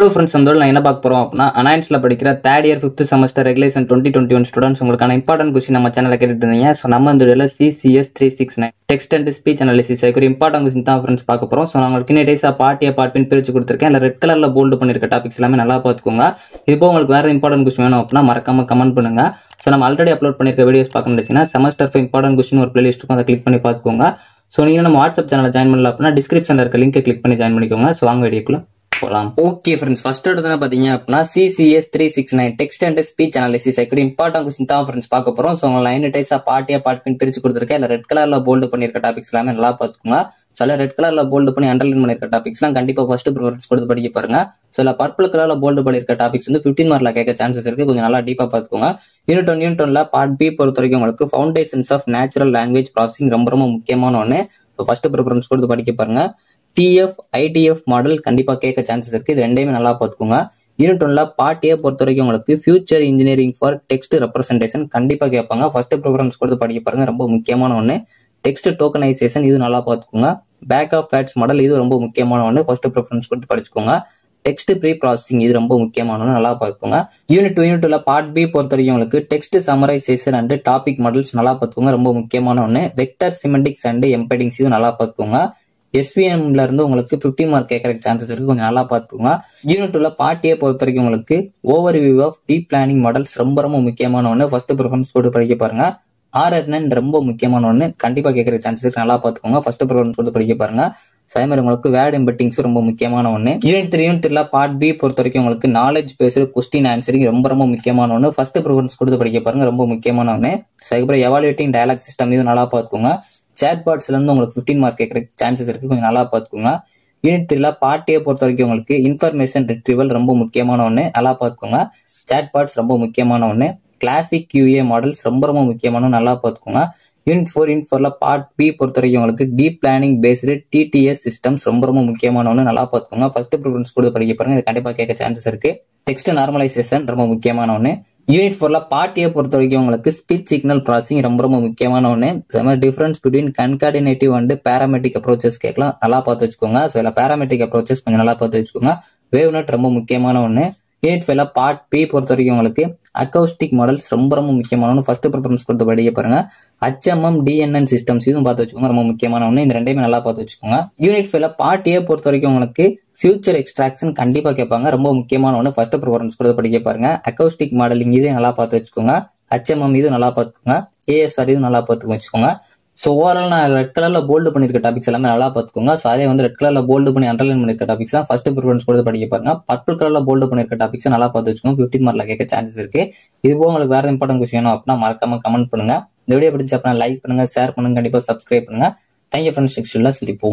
Hello friends, அந்த நான் என்ன பார்க்க போகிறோம் அப்படின்னா, அனாயன்ஸில் படிக்கிற third year 5th semester regulation 2021 students உங்களுக்கான இம்பார்ட்டன்ட் கொஸ்டின் நம்ம சேனலில் கேட்டுட்டு இருந்தீங்க. ஸோ நம்ம இந்த வீடியோவில் CCS 369 text and speech analysis ஒரு இம்பார்ட்டன்ட் கொஸ்டின் தான் ஃப்ரெண்ட்ஸ் பார்க்க போகிறோம். ஸோ நான் உங்களுக்கு இன்னைக்கு பார்ட் ஏ பார்ட் பின் பிரித்து கொடுத்துருக்கேன். இல்லை ரெட் கலரில் போல்டு பண்ணியிருக்க டாபிக்ஸ் எல்லாமே நல்லா பார்த்துக்கோங்க. இப்போ உங்களுக்கு வேறு இம்பார்ட்டன்ட் கொஸ்டின் வேணும் அப்படின்னா மறக்காம கமெண்ட் பண்ணுங்க. ஸோ நம்ம ஆல்ரெடி அப்லோட் பண்ணியிருக்க வீடியோஸ் பார்க்கணும்னு செமஸ்டர் 5 இம்பார்ட்டன்ட் கொஸ்டின் ஒரு பிளேலிஸ்ட் இருக்கும், அதை கிளிக் பண்ணி பார்த்துக்கோங்க. ஸோ நீங்கள் நம்ம வாட்ஸ்அப் சேனலில் ஜாயின் பண்ணல அப்படின்னா டிஸ்கிரிப்ஷனில் இருக்க லிங்கை கிளிக் பண்ணி ஜாயின் பண்ணிக்கோங்க. ஸோ வாங்க வீடியோக்குள்ள போலாம். ஓகே ஃப்ரெண்ட்ஸ், ஃபர்ஸ்ட் எடுத்து பாத்தீங்க அப்படின்னா CCS 369 text and speech analysis ஒரு இம்பார்ட்டன்ட் கொஸ்டின் தான் ஃப்ரெண்ட்ஸ் பார்க்க போறோம். ஸோ உங்களை லைன் டைஸா பார்ட்டியா பார்ட் பின் பிரிச்சு கொடுத்துருக்கேன். இல்லை ரெட் கலர்ல போல்டு பண்ணிருக்க டாபிக்ஸ் எல்லாமே நல்லா பார்த்துக்கோங்க. சில ரெட் கலர்ல போல்டு பண்ணி அண்டர்லைன் பண்ணிருக்க டாபிக்ஸ்லாம் கண்டிப்பா ஃபர்ஸ்ட் ப்ரிஃபரன்ஸ் கொடுத்து படிக்க பாருங்க. சில பர்பிள் கலர்ல போல்டு பண்ணிருக்க டாபிக்ஸ் வந்து 15 மார்க்ல கேட்க சான்சஸ் இருக்கு. கொஞ்சம் நல்லா டீப்பா பார்த்துக்கோங்க. யூனிட் 1 பார்ட் பி பொறுத்த வரைக்கும் உங்களுக்கு foundations of natural language processing ரொம்ப ரொம்ப முக்கியமான ஒன்று. ஃபர்ஸ்ட் ப்ரிஃபரன்ஸ் கொடுத்து படிக்க பாருங்க. TF ITF மாடல் கண்டிப்பா கேட்க சான்சஸ் இருக்கு. இது ரெண்டையுமே நல்லா பார்த்துக்கோங்க. யூனிட் 1 பார்ட் ஏ பொறுத்த வரைக்கும் உங்களுக்கு future engineering for text representation கண்டிப்பா கேட்பாங்க. ஃபர்ஸ்ட் ப்ரிஃபரன்ஸ் கொடுத்து படிக்க பாருங்க, ரொம்ப முக்கியமான ஒன்று. டெக்ஸ்ட் டோக்கனைசேஷன் இது நல்லா பார்த்துக்கோங்க. பேக் ஆஃப் ஃபேட்ஸ் மாடல் இது ரொம்ப முக்கியமான ஒன்று, ஃபர்ஸ்ட் ப்ரிஃபரன்ஸ் கொடுத்து படிச்சுக்கோங்க. டெக்ஸ்ட் ப்ரீ ப்ராசஸிங் இது ரொம்ப முக்கியமான ஒன்று, நல்லா பார்த்துக்கோங்க. யூனிட் 2 பார்ட் பி பொறுத்த வரைக்கும் உங்களுக்கு டெக்ஸ்ட் சமரைசேஷன் அண்ட் டாபிக் மாடல்ஸ் நல்லா பார்த்துக்கோங்க, ரொம்ப முக்கியமான ஒன்று. வெக்டர் சிமெண்டிக்ஸ் அண்ட் எம்பெடிங்ஸ் இது நல்லா பார்த்துக்கோங்க. SVMல இருந்து உங்களுக்கு 15 மார்க் கேட்கற சான்சஸ் இருக்கு, கொஞ்சம் நல்லா பார்த்துக்கோங்க. யூனிட் 2 பார்ட் ஏ பொறுத்த வரைக்கும் உங்களுக்கு over view of deep planning models ரொம்ப ரொம்ப முக்கியமான ஒன்று, ஃபர்ஸ்ட் ப்ரிஃபரன்ஸ் போட்டு படிக்க பாருங்க. RNN ரொம்ப முக்கியமான ஒன்று, கண்டிப்பா கேட்கற சான்சஸ் இருக்கு, நல்லா பார்த்துக்கோங்க. ஃபர்ஸ்ட் ப்ரிஃபரன்ஸ் போட்டு படிக்க பாருங்க. சைமர் உங்களுக்கு வேர்ட் எம்பெட்டிங்ஸ் ரொம்ப முக்கியமான ஒன்று. யூனிட் 3 பார்ட் பி பொறுத்த வரைக்கும் உங்களுக்கு நாலேஜ் பேஸ்டு கொஸ்டின் ஆன்சரிங் ரொம்ப ரொம்ப முக்கியமான ஒன்று, ஃபர்ஸ்ட் ப்ரிஃபரன்ஸ் கொடுத்து படிக்க பாருங்க, ரொம்ப முக்கியமான ஒன்று. அதுக்கப்புறம் எவாலுவேட்டிங் டயலாக் சிஸ்டம் இது நல்லா பார்த்துக்கோங்க. சேட் பாட்ஸ்ல இருந்து உங்களுக்கு 15 மார்க் கேட்கற சான்சஸ் இருக்கு, கொஞ்சம் நல்லா பார்த்துக்கோங்க. யூனிட் 3 பார்ட் ஏ பொறுத்த வரைக்கும் உங்களுக்கு இன்ஃபர்மேஷன் ரிட்ரீவல் ரொம்ப முக்கியமான ஒன்று, நல்லா பார்த்துக்கோங்க. சேட் பாட்ஸ் ரொம்ப முக்கியமான ஒன்று. கிளாசிக் QA மாடல்ஸ் ரொம்ப ரொம்ப முக்கியமான, நல்லா பார்த்துக்கோங்க. யூனிட் 4 பார்ட் பி பொறுத்த வரைக்கும் உங்களுக்கு deep planning based TTS systems ரொம்ப ரொம்ப முக்கியமான ஒன்று, நல்லா பார்த்துக்கோங்க. ஃபர்ஸ்ட் ப்ரிஃபரன்ஸ் கொடுத்து படிக்க பாருங்க, இது கண்டிப்பா கேட்க சான்சஸ் இருக்கு. டெக்ஸ்ட் நார்மலைசேஷன் ரொம்ப முக்கியமான ஒன்று. யூனிட் 4 பார்ட் ஏ பொறுத்த வரைக்கும் உங்களுக்கு ஸ்பீச் சிக்னல் ப்ராசஸிங் ரொம்ப ரொம்ப முக்கியமான ஒன்று. Difference between coordinative and parametric approaches கேட்கலாம், நல்லா பார்த்து வச்சுக்கோங்க. ஸோ இல்லை பேராமெட்ரிக் அப்ரோச்சஸ் கொஞ்சம் நல்லா பார்த்து வச்சுக்கோங்க. வேவ் நெட் ரொம்ப முக்கியமான ஒன்று. யூனிட் 5 பார்ட் பி பொறுத்த வரைக்கும் உங்களுக்கு அக்கௌஸ்டிக் மாடல்ஸ் ரொம்ப ரொம்ப முக்கியமான ஒன்று, ஃபர்ஸ்ட் ப்ரிஃபரன்ஸ் கொடுத்து படிக்க பாருங்க. HMM DNN சிஸ்டம்ஸ் இதுவும் பார்த்து வச்சுக்கோங்க, ரொம்ப முக்கியமான ஒன்று. இந்த ரெண்டையுமே நல்லா பார்த்து வச்சுக்கோங்க. யூனிட் 5 பார்ட் ஏ பொறுத்த வரைக்கும் உங்களுக்கு ஃபியூச்சர் எக்ஸ்ட்ராக்ஷன் கண்டிப்பா கேட்பாங்க, ரொம்ப முக்கியமான ஒன்று, ஃபர்ஸ்ட் ப்ரிஃபரன்ஸ் கொடுத்து படிக்க பாருங்க. அக்கௌஸ்டிக் மாடலிங் இது நல்லா பார்த்து வச்சுக்கோங்க. HMM இது நல்லா பார்த்துக்கோங்க. ASR இது நல்லா பார்த்து வச்சுக்கோங்க. ஸோ ஓவரால் நான் ரெட் கலர்ல போல்டு பண்ணிருக்க டாபிக்ஸ் எல்லாமே நல்லா பார்த்துக்கோங்க. ஸோ அதே வந்து ரெட் கலர்ல போல்டு பண்ணி அண்டர்லைன் பண்ணிருக்க டாபிக்ஸ் தான் ஃபர்ஸ்ட் ப்ரிஃபரன்ஸ் கொடுத்து படிக்க பாருங்க. பர்பிள் கலர்ல போல்டு பண்ணிருக்க டாபிக்ஸ் நல்லா பார்த்து வச்சுக்கோங்க, 15 மார்க்ல கேட்க சான்சஸ் இருக்கு. இது போக உங்களுக்கு வேற இம்பார்ட்டன்ட் கொஸ்டின் வேணும் அப்படின்னா மறக்காம கமெண்ட் பண்ணுங்க. இந்த வீடியோ பிடிச்ச அப்படின்னா லைக் பண்ணுங்க, ஷேர் பண்ணுங்க, கண்டிப்பா சப்ஸ்கிரைப் பண்ணுங்க. தேங்க்யூ ஃப்ரெண்ட்ஸ், நெக்ஸ்ட் வீடியோல சந்திப்போம்.